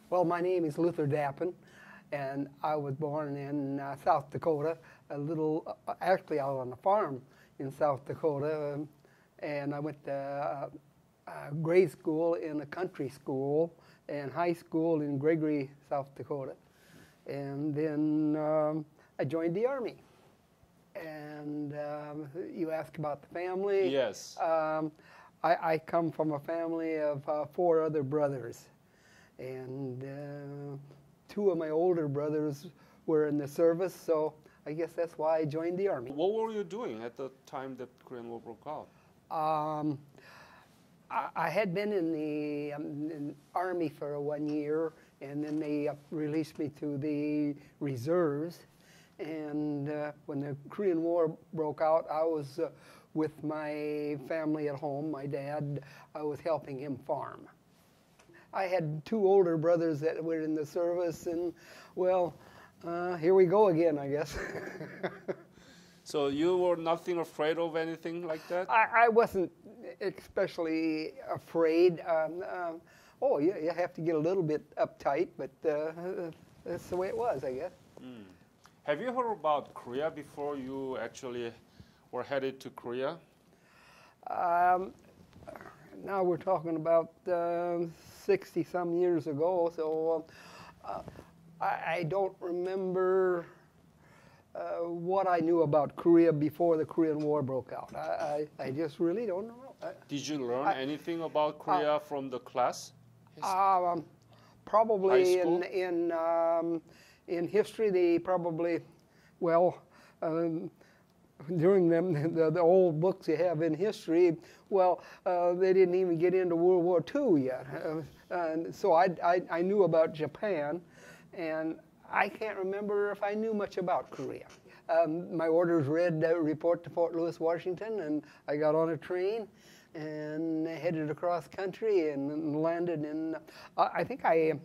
Well, my name is Luther Dappen, and I was born in South Dakota, a little, actually out on a farm in South Dakota, and I went to grade school in a country school and high school in Gregory, South Dakota. And then I joined the Army. And you asked about the family. Yes. I come from a family of 4 other brothers. And 2 of my older brothers were in the service, so I guess that's why I joined the Army. What were you doing at the time that Korean War broke out? I had been in the Army for 1 year, and then they released me to the reserves. And when the Korean War broke out, I was with my family at home. My dad, I was helping him farm. I had 2 older brothers that were in the service, and well, here we go again, I guess. So you were nothing afraid of anything like that? I wasn't especially afraid. Oh, yeah, you have to get a little bit uptight, but that's the way it was, I guess. Mm. Have you heard about Korea before you actually were headed to Korea? Now we're talking about 60-some years ago, so I don't remember what I knew about Korea before the Korean War broke out. I just really don't know. Did you learn anything about Korea from the class? Probably in history, they probably, well, during the old books you have in history, well, they didn't even get into World War II yet. And so I knew about Japan, and I can't remember if I knew much about Korea. My orders read report to Fort Lewis, Washington, and I got on a train and headed across country and landed in, I think I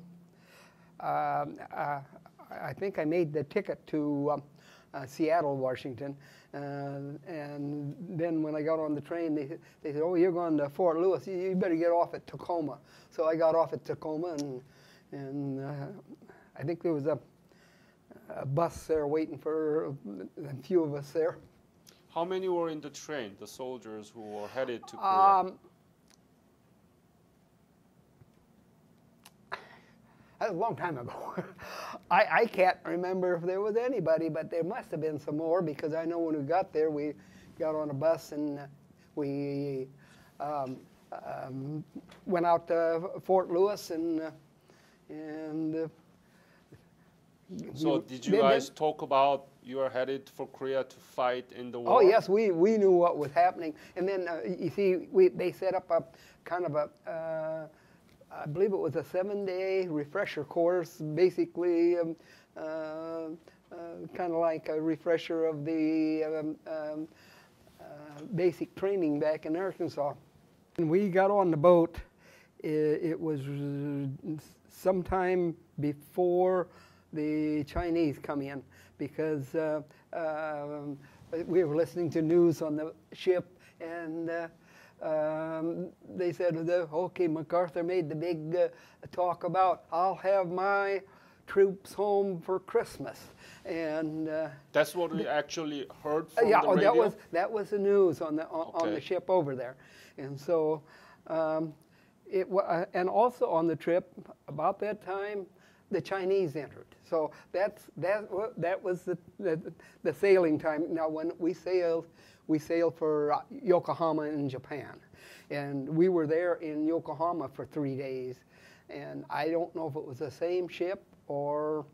made the ticket to Seattle, Washington, and then when I got on the train, they said, "Oh, you're going to Fort Lewis. You better get off at Tacoma." So I got off at Tacoma, and I think there was a bus there waiting for a few of us there. How many were in the train, the soldiers who were headed to Korea? That was a long time ago. I can't remember if there was anybody, but there must have been some more, because I know when we got there, we got on a bus and we went out to Fort Lewis and so did you guys talk about you are headed for Korea to fight in the war? Oh yes, we knew what was happening, and then you see, they set up a kind of a I believe it was a 7-day refresher course, basically kind of like a refresher of the basic training back in Arkansas. When we got on the boat, it was sometime before the Chinese come in, because we were listening to news on the ship, and they said, okay, MacArthur made the big talk about, I'll have my troops home for Christmas. And that's what we actually heard from the radio? Yeah, that was the news on the ship over there. And so, and also on the trip, about that time, the Chinese entered. So that was the sailing time. Now, when we sailed for Yokohama in Japan, and we were there in Yokohama for 3 days, and I don't know if it was the same ship or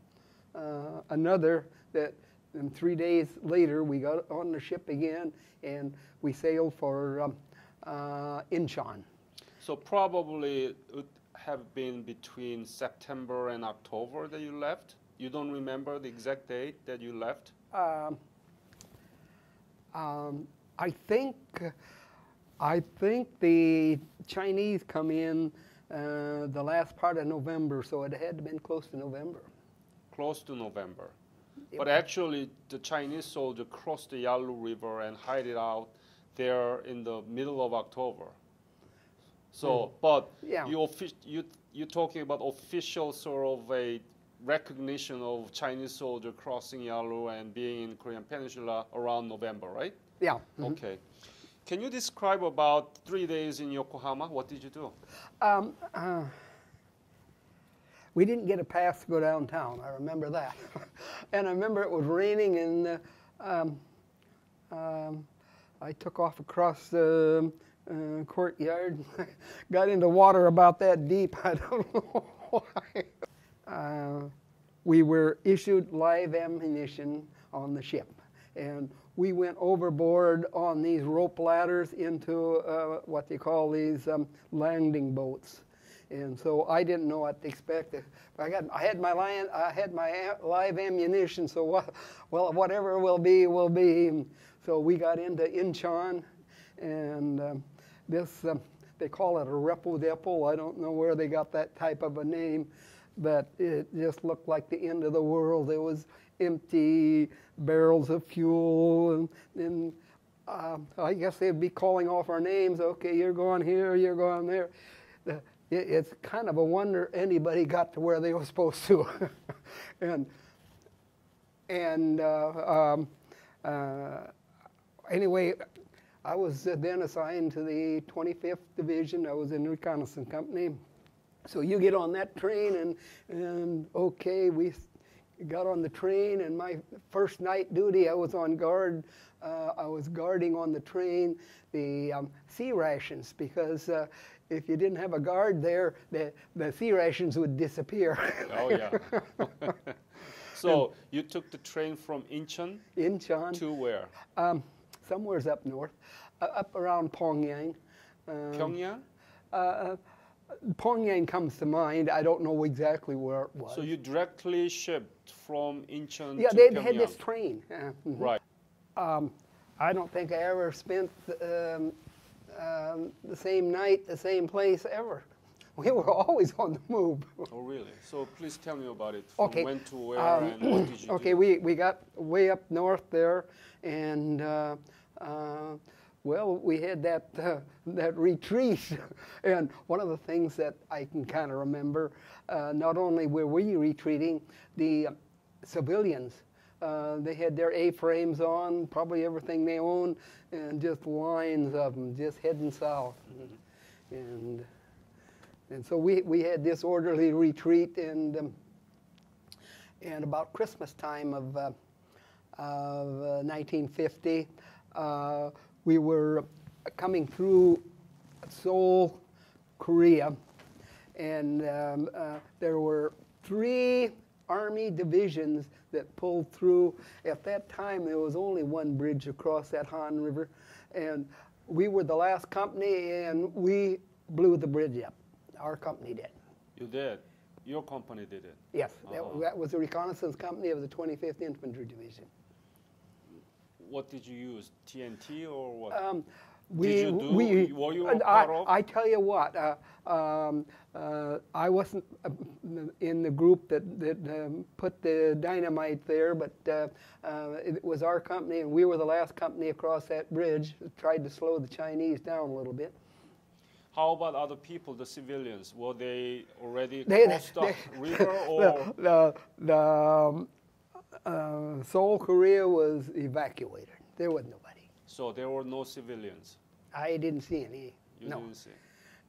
another, that and 3 days later we got on the ship again and we sailed for Incheon. So probably it would have been between September and October that you left? You don't remember the exact date that you left? I think the Chinese come in the last part of November, so it had been close to November. Close to November. But actually, the Chinese soldier crossed the Yalu River and hid it out there in the middle of October. So, but Yeah. you you're talking about official sort of a recognition of Chinese soldier crossing Yalu and being in Korean Peninsula around November, right? Yeah. Okay. Can you describe about 3 days in Yokohama? What did you do? We didn't get a pass to go downtown. I remember that. And I remember it was raining, and I took off across the courtyard, got into water about that deep. I don't know why. We were issued live ammunition on the ship, and we went overboard on these rope ladders into what they call these landing boats. And so I didn't know what to expect. I had my live ammunition. So whatever will be, will be. And so we got into Incheon, and they call it a repo depot. I don't know where they got that type of a name, but it just looked like the end of the world. There was empty barrels of fuel, and I guess they'd be calling off our names. Okay, you're going here, you're going there. It's kind of a wonder anybody got to where they were supposed to. Anyway, I was then assigned to the 25th Division. I was in the reconnaissance company. So you get on that train, and okay, we got on the train, and my first night duty, I was on guard. I was guarding on the train the sea rations, because if you didn't have a guard there, the sea rations would disappear. Oh, yeah. So you took the train from Incheon? Incheon. To where? Somewhere's up north, up around Pyongyang. Pyongyang? Pyongyang comes to mind. I don't know exactly where it was. So you directly shipped from Incheon to Yeah, Pyongyang? they had this train. Right. I don't think I ever spent the same night, the same place ever. We were always on the move. Oh, really? So please tell me about it. From when to where, and what did you okay, do? we got way up north there, and well, we had that retreat. And one of the things that I can kind of remember, not only were we retreating, the civilians, they had their A-frames on, probably everything they owned, and just lines of them just heading south. And so we had this orderly retreat, and about Christmas time of 1950, we were coming through Seoul, Korea, and there were 3 Army divisions that pulled through. At that time, there was only one bridge across that Han River, and we were the last company, and we blew the bridge up. Our company did. You did? Your company did it? Yes, that was the reconnaissance company of the 25th Infantry Division. What did you use? TNT or what? Were you a part of? I tell you what, I wasn't in the group that put the dynamite there, but it was our company, and we were the last company across that bridge. Tried to slow the Chinese down a little bit. How about other people, the civilians? Were they already crossed the river, or? Seoul, Korea was evacuated. There was nobody. So there were no civilians? I didn't see any. You didn't see?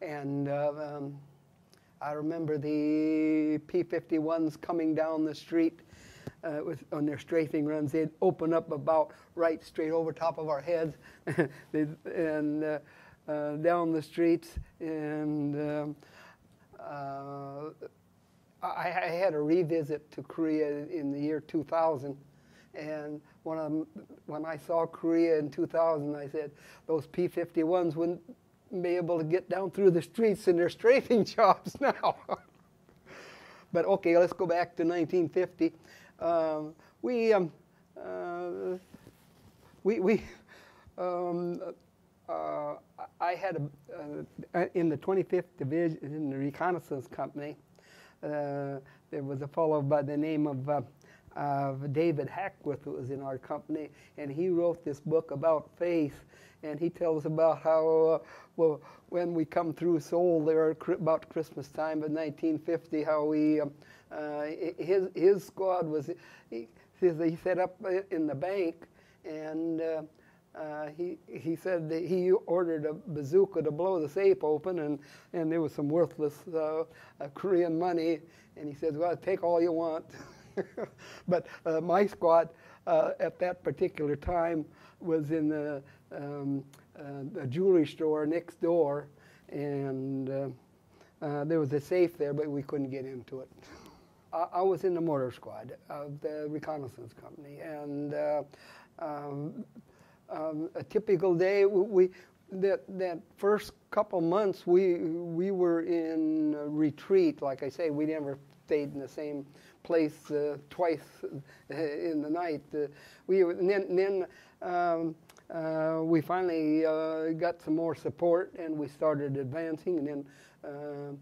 And I remember the P-51s coming down the street on their strafing runs. They'd open up about right straight over top of our heads and down the streets. And I had a revisit to Korea in the year 2000. And when I saw Korea in 2000, I said, those P-51s wouldn't be able to get down through the streets in their strafing jobs now. But okay, let's go back to 1950. I had in the 25th Division, in the reconnaissance company, there was a fellow by the name of David Hackworth was in our company, and he wrote this book about faith, and he tells about how, well, when we come through Seoul there about Christmas time of 1950, how we, his squad was, he set up in the bank, and he said that he ordered a bazooka to blow the safe open, and there was some worthless Korean money, and he says, well, take all you want. But my squad at that particular time was in the jewelry store next door, and there was a safe there, but we couldn't get into it. I was in the mortar squad of the reconnaissance company, and a typical day, that first couple months we were in retreat. Like I say, we never stayed in the same place twice in the night. Then we finally got some more support, and we started advancing. And then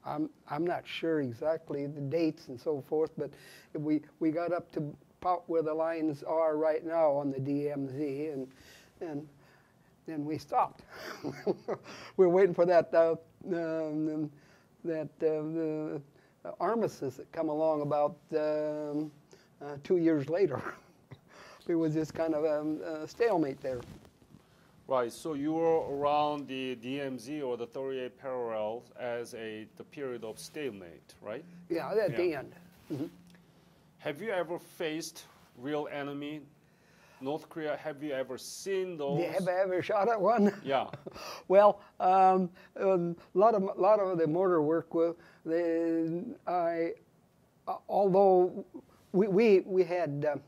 I'm not sure exactly the dates and so forth, but we got up to about where the lines are right now on the DMZ, and then we stopped. We were waiting for that armistice that come along about 2 years later. It was just kind of a stalemate there. Right, so you were around the DMZ or the 38 parallel as the period of stalemate, right? Yeah, at the end. Mm-hmm. Have you ever faced real enemy? North Korea, have you ever seen those? Have I ever shot at one? Yeah. Well, a lot of the mortar work, although we had,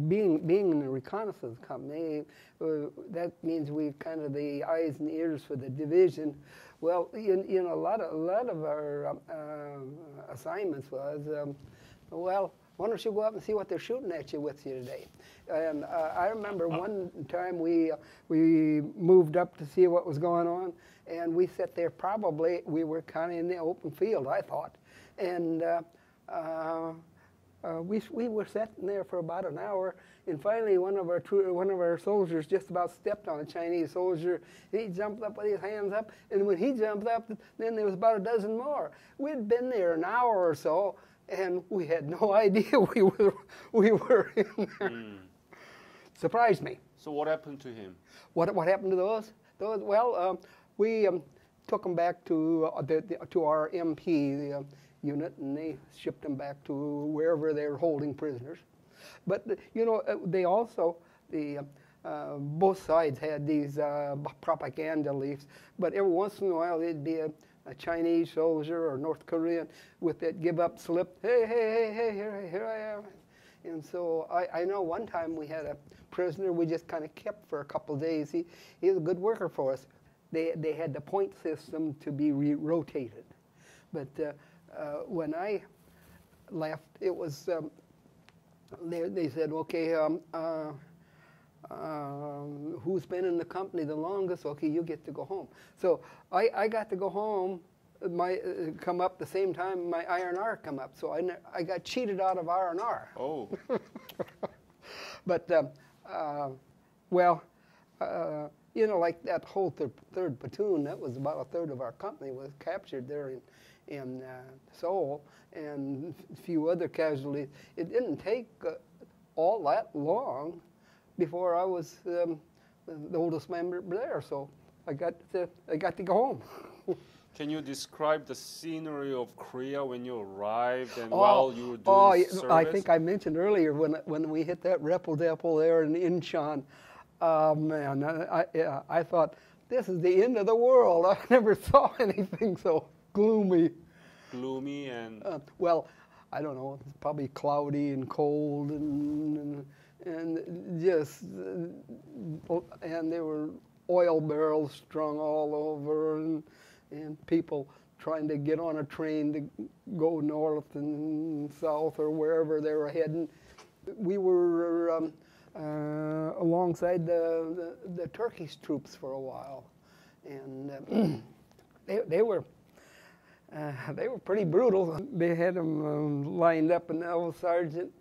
being in the reconnaissance company, that means we kind of the eyes and ears for the division. Well, a lot of our assignments was, well, why don't you go up and see what they're shooting at you with you today? And I remember one time we moved up to see what was going on, and we sat there we were kind of in the open field, I thought. And we were sitting there for about an hour, and finally one of our soldiers just about stepped on a Chinese soldier. He jumped up with his hands up, and when he jumped up, then there was about a dozen more. We'd been there an hour or so, and we had no idea we were in there. Mm. Surprised me. So what happened to him? What happened to those? Well, we took them back to our MP unit, and they shipped them back to wherever they were holding prisoners. But they also both sides had these propaganda leafs. But every once in a while, there'd be a Chinese soldier or North Korean with that give up slip. Hey, here I am. And so I know one time we had a prisoner we just kind of kept for a couple of days. He was a good worker for us. They had the point system to be rotated. But when I left, it was, they said, okay, who's been in the company the longest? Okay, you get to go home. So I got to go home, come up the same time my R&R come up. So I got cheated out of R&R. Oh. But, well, like that whole third platoon, that was about a third of our company was captured there in Seoul, and a few other casualties. It didn't take all that long before I was the oldest member there, so I got to go home. Can you describe the scenery of Korea when you arrived and while you were doing service? I think I mentioned earlier when we hit that Repel there in Incheon. Man, I thought, this is the end of the world. I never saw anything so gloomy. Gloomy and? Well, I don't know, probably cloudy and cold and just, and there were oil barrels strung all over, and people trying to get on a train to go north and south or wherever they were heading. We were alongside the Turkish troops for a while, and they were They were pretty brutal. They had them lined up, and the old sergeant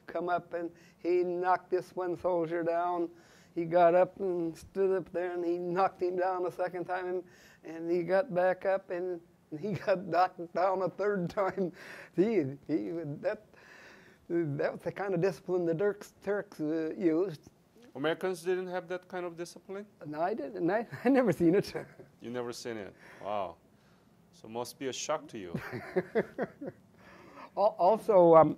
come up, and he knocked this one soldier down. He got up and stood up there, and he knocked him down a second time, and he got back up, and he got knocked down a third time. That was the kind of discipline the Turks used. Americans didn't have that kind of discipline? No, I didn't. I never seen it. You never seen it? Wow. So it must be a shock to you. Also,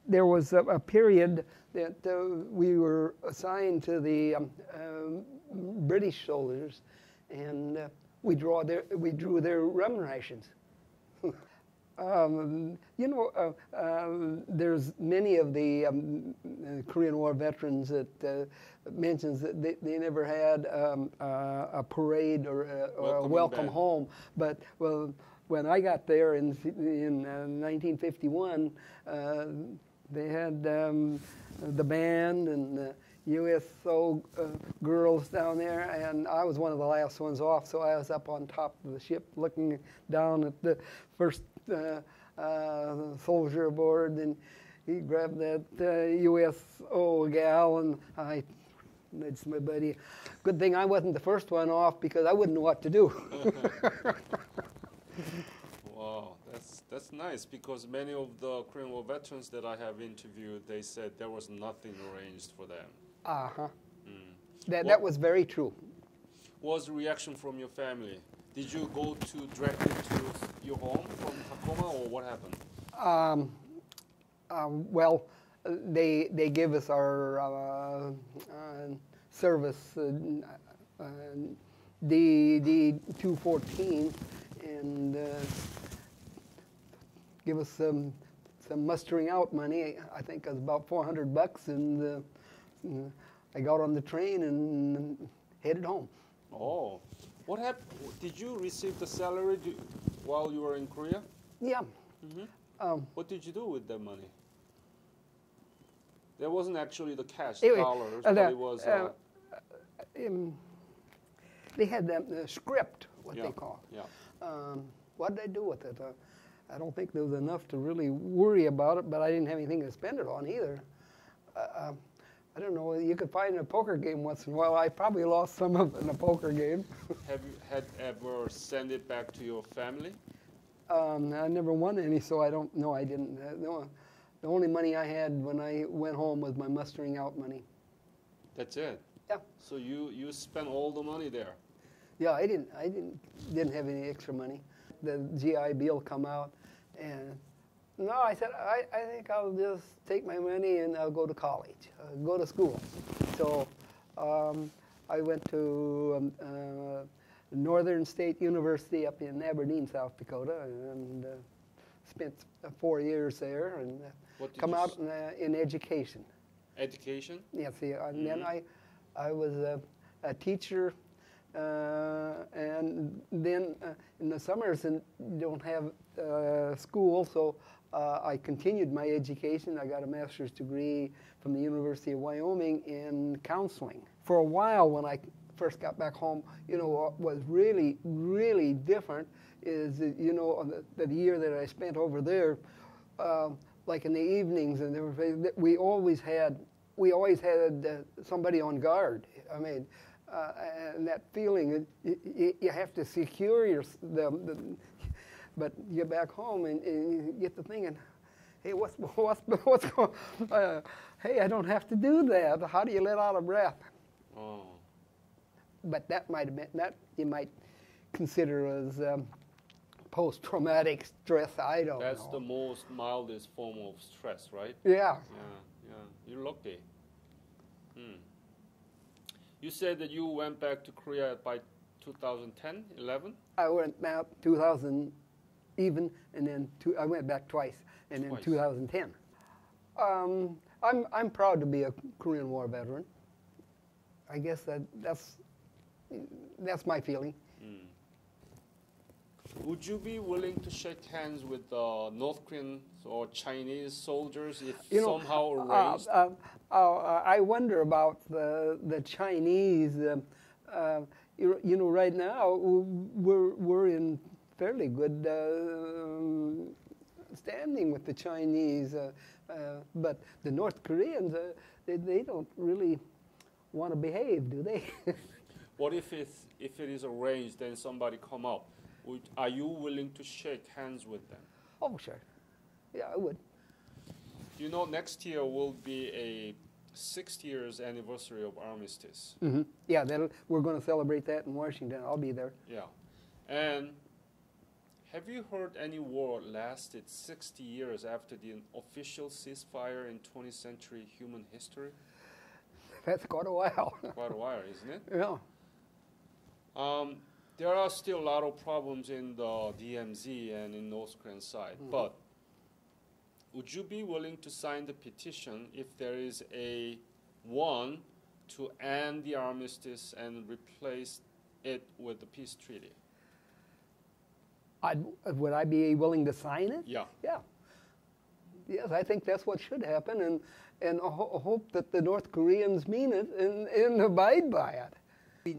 there was a period that we were assigned to the British soldiers, and we drew their rum rations. There's many of the Korean War veterans that mentions that they never had a parade or a welcome home. But when I got there in 1951, they had the band and the USO girls down there, and I was one of the last ones off, so I was up on top of the ship looking down at the first soldier aboard, and he grabbed that USO gal, and I nudged my buddy. Good thing I wasn't the first one off, because I wouldn't know what to do. Wow, that's nice, because many of the Korean War veterans that I have interviewed, they said there was nothing arranged for them. Uh-huh. That was very true. What was the reaction from your family? Did you go directly to your home from Tacoma, or what happened? Well, they give us our service, D214, and give us some mustering out money. I think it was about $400, and I got on the train and headed home. Oh, what happened? Did you receive the salary while you were in Korea? Yeah. Mm-hmm. What did you do with that money? There wasn't actually the cash, Anyway, dollars, but it was. They had the script, what they call. Yeah. What did I do with it? I don't think there was enough to really worry about it, but I didn't have anything to spend it on either. I don't know, you could find in a poker game once in a while. I probably lost some of it in a poker game. Have you ever sent it back to your family? I never won any, so I don't know. I didn't. The only money I had when I went home was my mustering out money. That's it? Yeah. So you spent all the money there? Yeah, I didn't have any extra money. The GI Bill come out, and no, I said, I think I'll just take my money and I'll go to college, go to school. So I went to Northern State University up in Aberdeen, South Dakota, and spent 4 years there, and come out in education. Education? Yeah, see, and then I was a teacher, and then in the summers and don't have school, so I continued my education. I got a master's degree from the University of Wyoming in counseling. For a while, when I first got back home, what was really, really different is, the year that I spent over there, like in the evenings, and we always had somebody on guard. I mean, and that feeling, you have to secure them. But you get back home and you get to thinking, hey, what's going? Hey, I don't have to do that. How do you let out a breath? Oh. But that might have been that you might consider as post-traumatic stress. I don't know. That's the most mildest form of stress, right? Yeah. Yeah. You're lucky. You said that you went back to Korea by 2010, 11? I went back 2000 even, and then I went back twice, and then 2010. I'm proud to be a Korean War veteran. I guess that's my feeling. Would you be willing to shake hands with North Korean or Chinese soldiers if somehow arranged? I wonder about the Chinese. you know, right now we're in fairly good standing with the Chinese, but the North Koreans, they don't really want to behave, do they? What if it is arranged and somebody come up? Are you willing to shake hands with them? Oh, sure. Yeah, I would. You know, next year will be a 60 years anniversary of armistice. Mm-hmm. Yeah, we're going to celebrate that in Washington. I'll be there. Yeah. And have you heard any war lasted 60 years after the official ceasefire in 20th century human history? That's quite a while. Quite a while, isn't it? Yeah. There are still a lot of problems in the DMZ and in North Korean side, but would you be willing to sign the petition if there is a one to end the armistice and replace it with the peace treaty? Would I be willing to sign it? Yeah. Yeah. Yes, I think that's what should happen, and hope that the North Koreans mean it and abide by it. We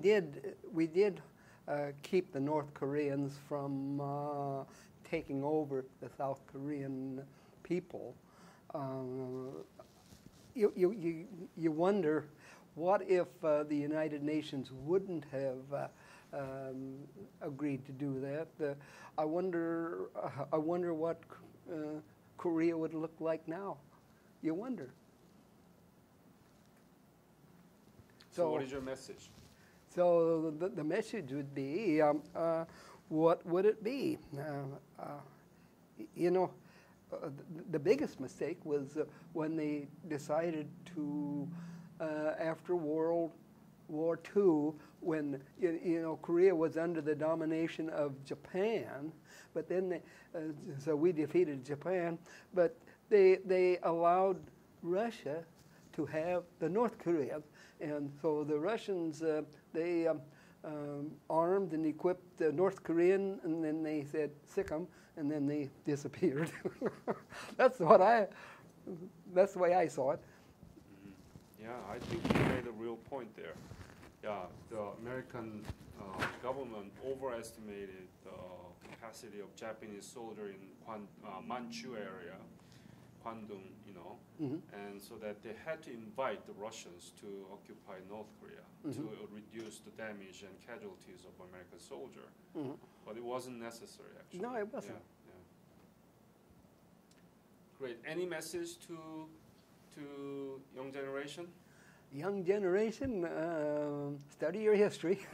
did keep the North Koreans from taking over the South Korean people. You wonder, what if the United Nations wouldn't have agreed to do that? I wonder what Korea would look like now. You wonder. So what is your message? So the message would be, what would it be? You know, the biggest mistake was when they decided to, after World War II, when you know Korea was under the domination of Japan, but then so we defeated Japan, but they allowed Russia to have the North Korea, and so the Russians they armed and equipped the North Korean, and then they said sick 'em, and then they disappeared. That's the way I saw it. Yeah, I think you made a real point there. Yeah, the American government overestimated the capacity of Japanese soldier in Manchu area, Kwangdong, you know, and so that they had to invite the Russians to occupy North Korea to reduce the damage and casualties of American soldier. But it wasn't necessary, actually. No, it wasn't. Yeah, yeah. Great. Any message to young generation? Young generation, study your history.